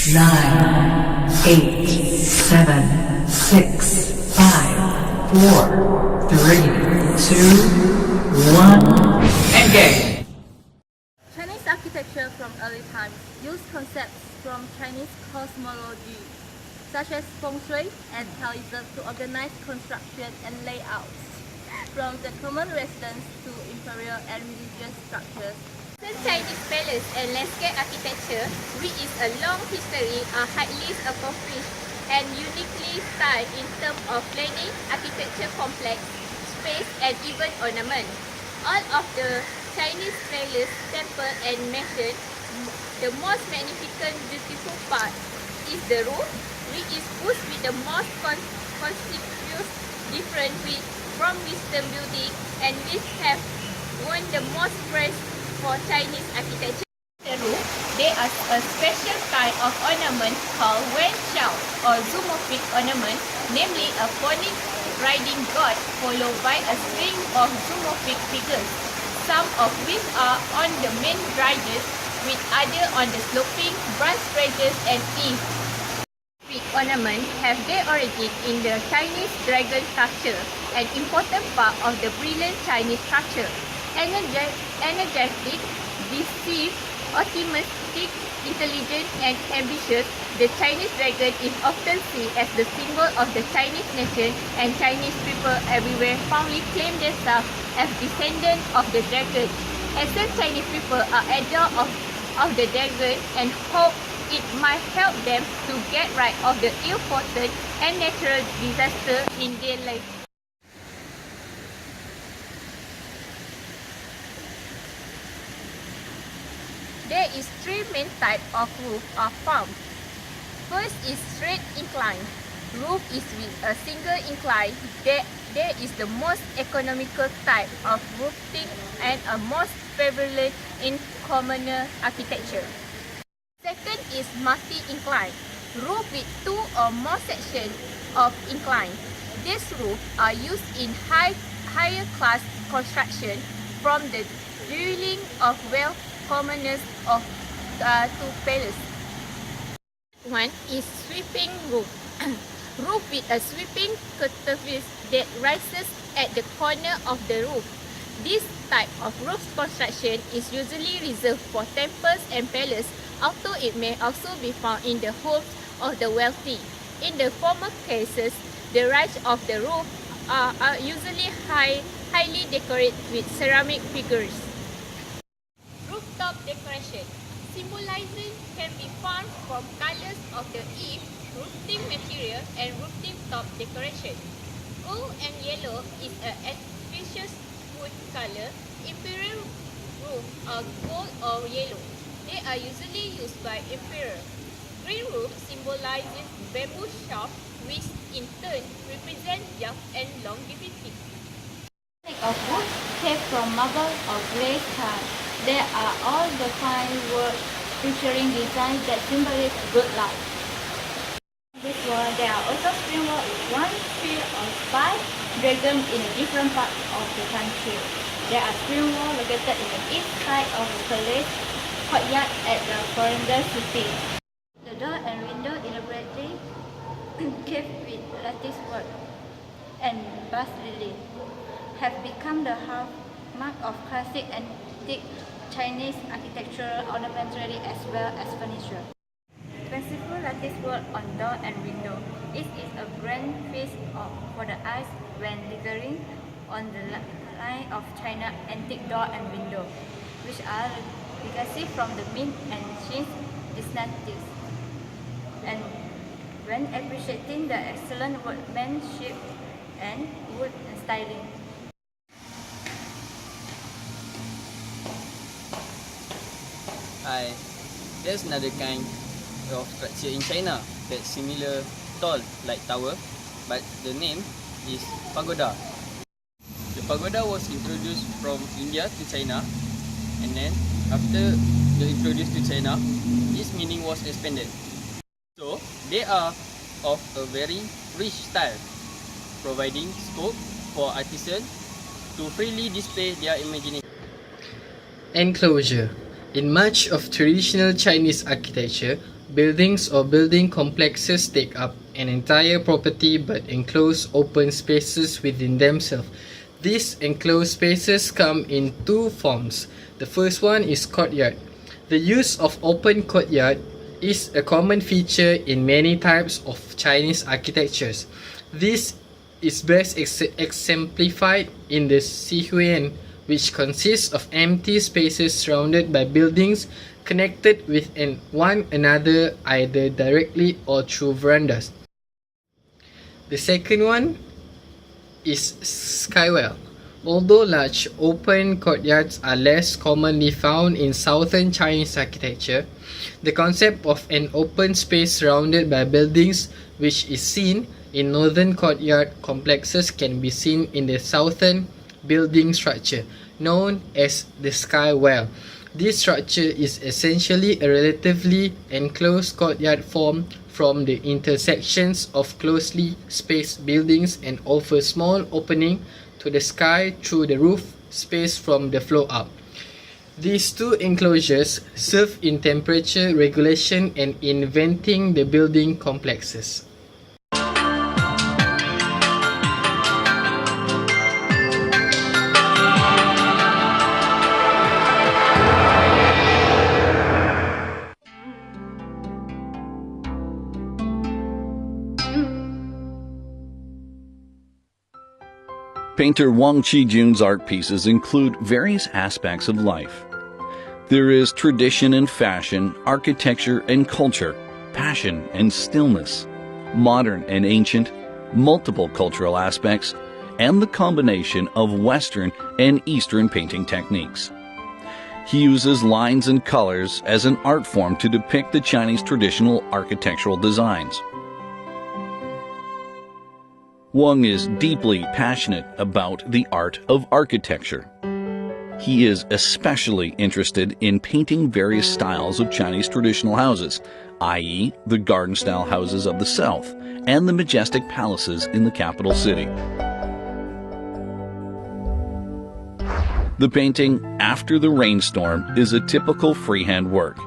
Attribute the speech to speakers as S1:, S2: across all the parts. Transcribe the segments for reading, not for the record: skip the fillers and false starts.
S1: 9, 8, 7, 6, 5, 4, 3, 2, 1, engage!
S2: Chinese architecture from early times used concepts from Chinese cosmology, such as feng shui and Taoism, to organize construction and layouts, from the common residence to imperial and religious structures.
S3: The Chinese palace and landscape architecture, which is a long history, are highly accomplished and uniquely styled in terms of planning, architecture complex, space, and even ornament. All of the Chinese palace, temple, and mansion, the most magnificent, beautiful part is the roof, which is built with the most conspicuous difference from Western building, and which have won the most praise for Chinese architecture. The roof, there is a special kind of ornament called Wen Xiao or zoomorphic ornament, namely a pony riding god followed by a string of zoomorphic figures, some of which are on the main ridges, with others on the sloping branch ridges and eaves. Ornaments have their origin in the Chinese dragon culture, an important part of the brilliant Chinese culture. Energetic, decisive, optimistic, intelligent, and ambitious, the Chinese dragon is often seen as the symbol of the Chinese nation, and Chinese people everywhere fondly claim themselves as descendants of the dragon. As some Chinese people are adored of the dragon and hope it might help them to get rid of the ill fortune and natural disaster in their life. There is three main types of roof or farm. First is straight incline. Roof is with a single incline. There is the most economical type of roofing and a most prevalent in communal architecture. Second is multi-incline. Roof with two or more sections of incline. These roofs are used in higher class construction, from the dwelling of wealth commoners to palace. One is sweeping roof. Roof with a sweeping curvature that rises at the corner of the roof. This type of roof construction is usually reserved for temples and palaces, although it may also be found in the homes of the wealthy. In the former cases, the ridges of the roof are usually highly decorated with ceramic figures. Rooftop decoration. Symbolizing can be found from colors of the eave, roofing material, and roofing top decoration. Gold and yellow is an auspicious wood color. Imperial roofs are gold or yellow. They are usually used by emperor. Green roof symbolizes bamboo shaft, which in turn represent youth and longevity.
S2: Of wood shaped from marble or glazed tile. There are all the fine work featuring designs that symbolize good luck. This wall, there are also spring work with 1, 3, or 5 dragons in different parts of the country. There are spring walls located in the east side of the palace courtyard at the Corridor City. The door and window elaborately carved with lattice work and bas relief have become the hallmark of classic antique Chinese architectural ornamentality as well as furniture. Fanciful lattice work on door and window. It is a grand feast for the eyes when lingering on the line of China antique door and window, which are legacy from the Ming and Qing dynasties, and when appreciating the excellent workmanship and wood styling.
S4: There's another kind of structure in China that's similar tall like tower, but the name is pagoda. The pagoda was introduced from India to China, and then after they introduced to China, its meaning was expanded. So they are of a very rich style, providing scope for artisans to freely display their imagination.
S5: Enclosure. In much of traditional Chinese architecture, Buildings or building complexes take up an entire property but enclose open spaces within themselves. These enclosed spaces come in two forms. The first one is courtyard. The use of open courtyard is a common feature in many types of Chinese architectures. This is best exemplified in the Sihuan, which consists of empty spaces surrounded by buildings connected with one another either directly or through verandas. The second one is skywell. Although large open courtyards are less commonly found in southern Chinese architecture, the concept of an open space surrounded by buildings, which is seen in northern courtyard complexes, can be seen in the southern building structure known as the skywell. This structure is essentially a relatively enclosed courtyard formed from the intersections of closely spaced buildings and offers small opening to the sky through the roof space from the floor up. These two enclosures serve in temperature regulation and in venting the building complexes.
S6: Painter Wang Qijun's art pieces include various aspects of life. There is tradition and fashion, architecture and culture, passion and stillness, modern and ancient, multiple cultural aspects, and the combination of Western and Eastern painting techniques. He uses lines and colors as an art form to depict the Chinese traditional architectural designs. Wang is deeply passionate about the art of architecture. He is especially interested in painting various styles of Chinese traditional houses, i.e., the garden-style houses of the South and the majestic palaces in the capital city. The painting After the Rainstorm is a typical freehand work.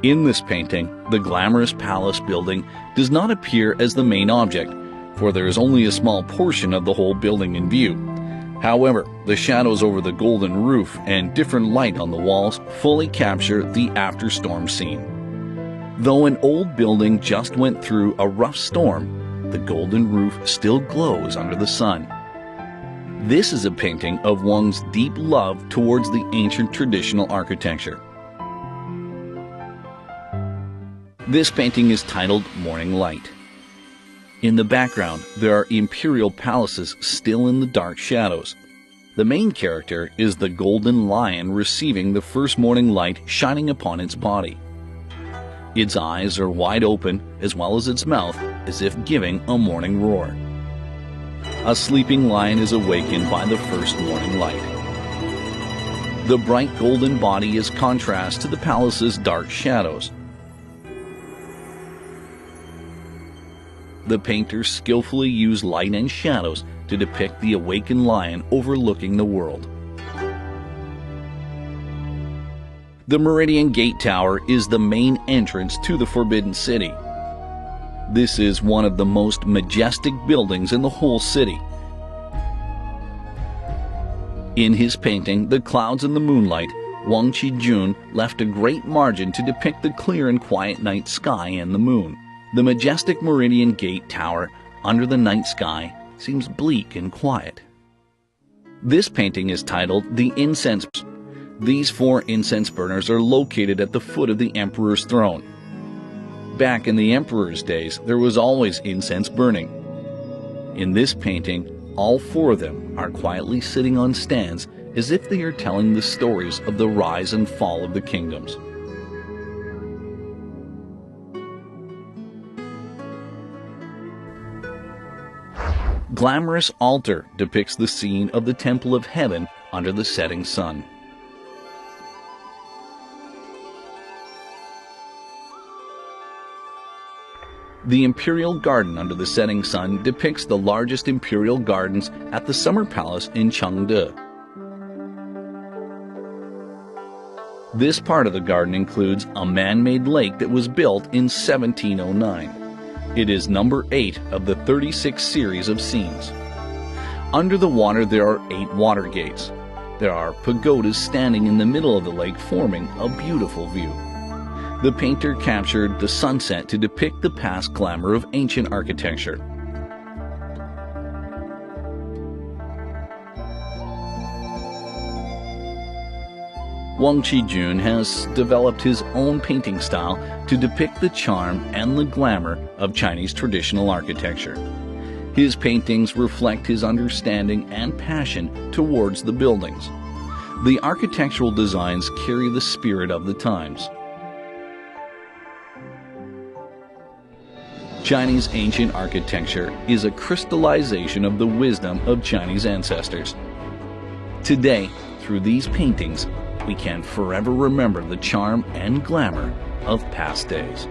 S6: In this painting, the glamorous palace building does not appear as the main object, for there is only a small portion of the whole building in view. However, the shadows over the golden roof and different light on the walls fully capture the after-storm scene. Though an old building just went through a rough storm, the golden roof still glows under the sun. This is a painting of Wang's deep love towards the ancient traditional architecture. This painting is titled Morning Light. In the background, there are imperial palaces still in the dark shadows. The main character is the golden lion receiving the first morning light shining upon its body. Its eyes are wide open, as well as its mouth, as if giving a morning roar. A sleeping lion is awakened by the first morning light. The bright golden body is contrast to the palace's dark shadows. The painter skillfully used light and shadows to depict the awakened lion overlooking the world. The Meridian Gate Tower is the main entrance to the Forbidden City. This is one of the most majestic buildings in the whole city. In his painting, The Clouds and the Moonlight, Wang Qijun left a great margin to depict the clear and quiet night sky and the moon. The majestic Meridian Gate Tower under the night sky seems bleak and quiet. This painting is titled The Incense. These 4 incense burners are located at the foot of the emperor's throne. Back in the emperor's days, there was always incense burning. In this painting, all 4 of them are quietly sitting on stands as if they are telling the stories of the rise and fall of the kingdoms. Glamorous Altar depicts the scene of the Temple of Heaven under the setting sun. The Imperial Garden under the setting sun depicts the largest imperial gardens at the Summer Palace in Chengde. This part of the garden includes a man-made lake that was built in 1709. It is number 8 of the 36 series of scenes. Under the water there are 8 water gates. There are pagodas standing in the middle of the lake, forming a beautiful view. The painter captured the sunset to depict the past glamour of ancient architecture. Wang Qijun has developed his own painting style to depict the charm and the glamour of Chinese traditional architecture. His paintings reflect his understanding and passion towards the buildings. The architectural designs carry the spirit of the times. Chinese ancient architecture is a crystallization of the wisdom of Chinese ancestors. Today, through these paintings, we can forever remember the charm and glamour of past days.